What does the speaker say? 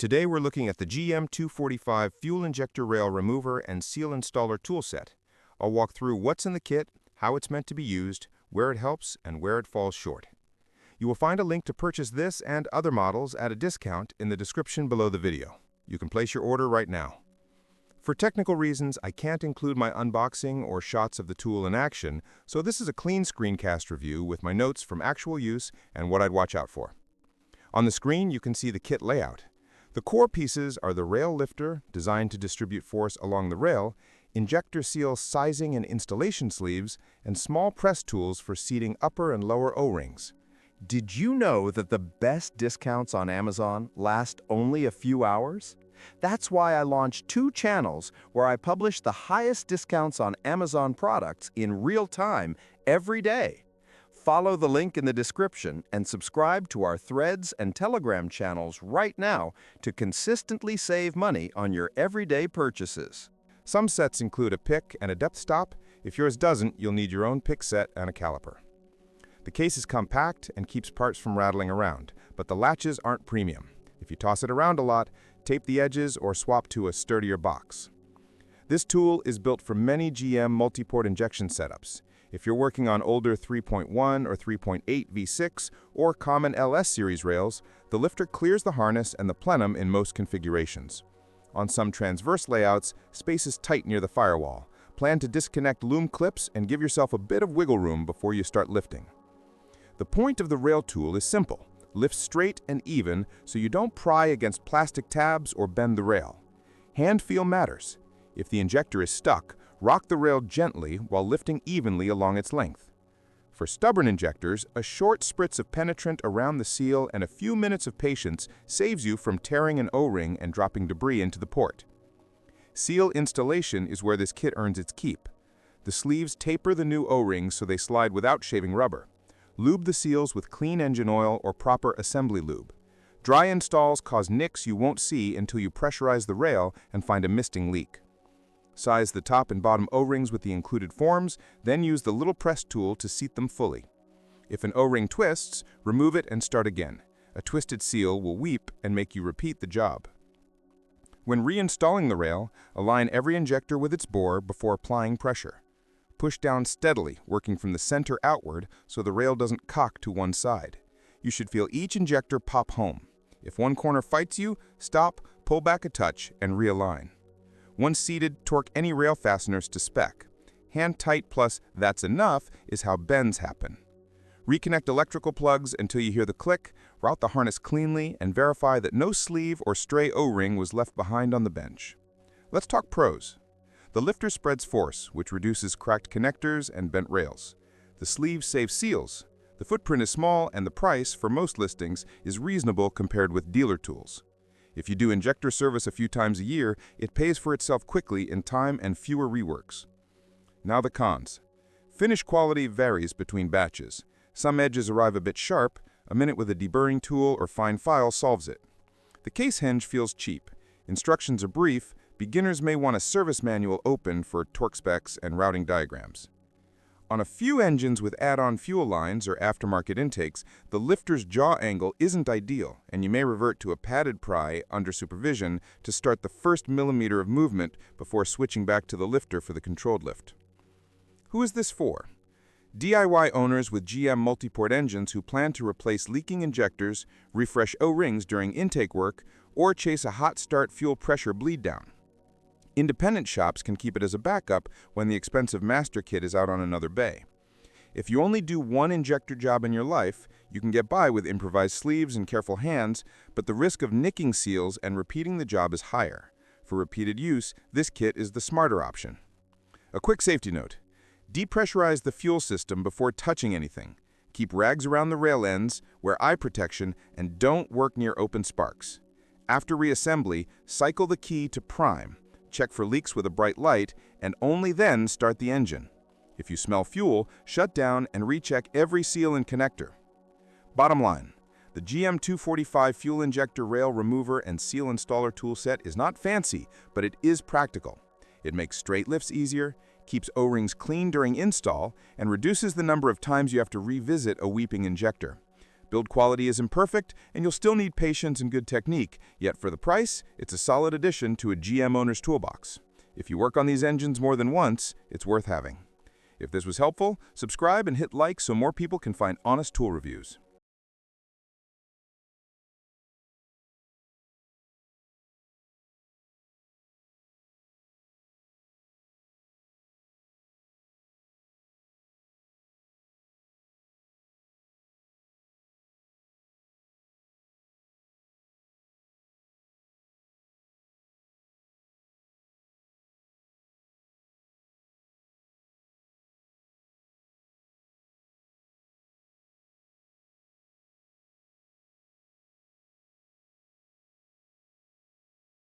Today we're looking at the GM245 fuel injector rail remover and seal installer toolset. I'll walk through what's in the kit, how it's meant to be used, where it helps, and where it falls short. You will find a link to purchase this and other models at a discount in the description below the video. You can place your order right now. For technical reasons, I can't include my unboxing or shots of the tool in action, so this is a clean screencast review with my notes from actual use and what I'd watch out for. On the screen, you can see the kit layout. The core pieces are the rail lifter, designed to distribute force along the rail, injector seal sizing and installation sleeves, and small press tools for seating upper and lower O-rings. Did you know that the best discounts on Amazon last only a few hours? That's why I launched 2 channels where I publish the highest discounts on Amazon products in real time every day. Follow the link in the description and subscribe to our Threads and Telegram channels right now to consistently save money on your everyday purchases. Some sets include a pick and a depth stop. If yours doesn't, you'll need your own pick set and a caliper. The case is compact and keeps parts from rattling around, but the latches aren't premium. If you toss it around a lot, tape the edges or swap to a sturdier box. This tool is built for many GM multi-port injection setups. If you're working on older 3.1 or 3.8 V6 or common LS series rails, the lifter clears the harness and the plenum in most configurations. On some transverse layouts, space is tight near the firewall. Plan to disconnect loom clips and give yourself a bit of wiggle room before you start lifting. The point of the rail tool is simple. Lift straight and even so you don't pry against plastic tabs or bend the rail. Hand feel matters. If the injector is stuck, rock the rail gently while lifting evenly along its length. For stubborn injectors, a short spritz of penetrant around the seal and a few minutes of patience saves you from tearing an O-ring and dropping debris into the port. Seal installation is where this kit earns its keep. The sleeves taper the new O-rings so they slide without shaving rubber. Lube the seals with clean engine oil or proper assembly lube. Dry installs cause nicks you won't see until you pressurize the rail and find a misting leak. Size the top and bottom O-rings with the included forms, then use the little press tool to seat them fully. If an O-ring twists, remove it and start again. A twisted seal will weep and make you repeat the job. When reinstalling the rail, align every injector with its bore before applying pressure. Push down steadily, working from the center outward so the rail doesn't cock to one side. You should feel each injector pop home. If one corner fights you, stop, pull back a touch, and realign. Once seated, torque any rail fasteners to spec. Hand tight plus "that's enough" is how bends happen. Reconnect electrical plugs until you hear the click, route the harness cleanly, and verify that no sleeve or stray O-ring was left behind on the bench. Let's talk pros. The lifter spreads force, which reduces cracked connectors and bent rails. The sleeve saves seals. The footprint is small, and the price, for most listings, is reasonable compared with dealer tools. If you do injector service a few times a year, it pays for itself quickly in time and fewer reworks. Now the cons. Finish quality varies between batches. Some edges arrive a bit sharp. A minute with a deburring tool or fine file solves it. The case hinge feels cheap. Instructions are brief. Beginners may want a service manual open for torque specs and routing diagrams. On a few engines with add-on fuel lines or aftermarket intakes, the lifter's jaw angle isn't ideal, and you may revert to a padded pry under supervision to start the first millimeter of movement before switching back to the lifter for the controlled lift. Who is this for? DIY owners with GM multi-port engines who plan to replace leaking injectors, refresh O-rings during intake work, or chase a hot start fuel pressure bleed down. Independent shops can keep it as a backup when the expensive master kit is out on another bay. If you only do one injector job in your life, you can get by with improvised sleeves and careful hands, but the risk of nicking seals and repeating the job is higher. For repeated use, this kit is the smarter option. A quick safety note. Depressurize the fuel system before touching anything. Keep rags around the rail ends, wear eye protection, and don't work near open sparks. After reassembly, cycle the key to prime. Check for leaks with a bright light, and only then start the engine. If you smell fuel, shut down and recheck every seal and connector. Bottom line, the GM245 fuel injector rail remover and seal installer toolset is not fancy, but it is practical. It makes straight lifts easier, keeps O-rings clean during install, and reduces the number of times you have to revisit a weeping injector. Build quality is imperfect, and you'll still need patience and good technique, yet for the price, it's a solid addition to a GM owner's toolbox. If you work on these engines more than once, it's worth having. If this was helpful, subscribe and hit like so more people can find honest tool reviews.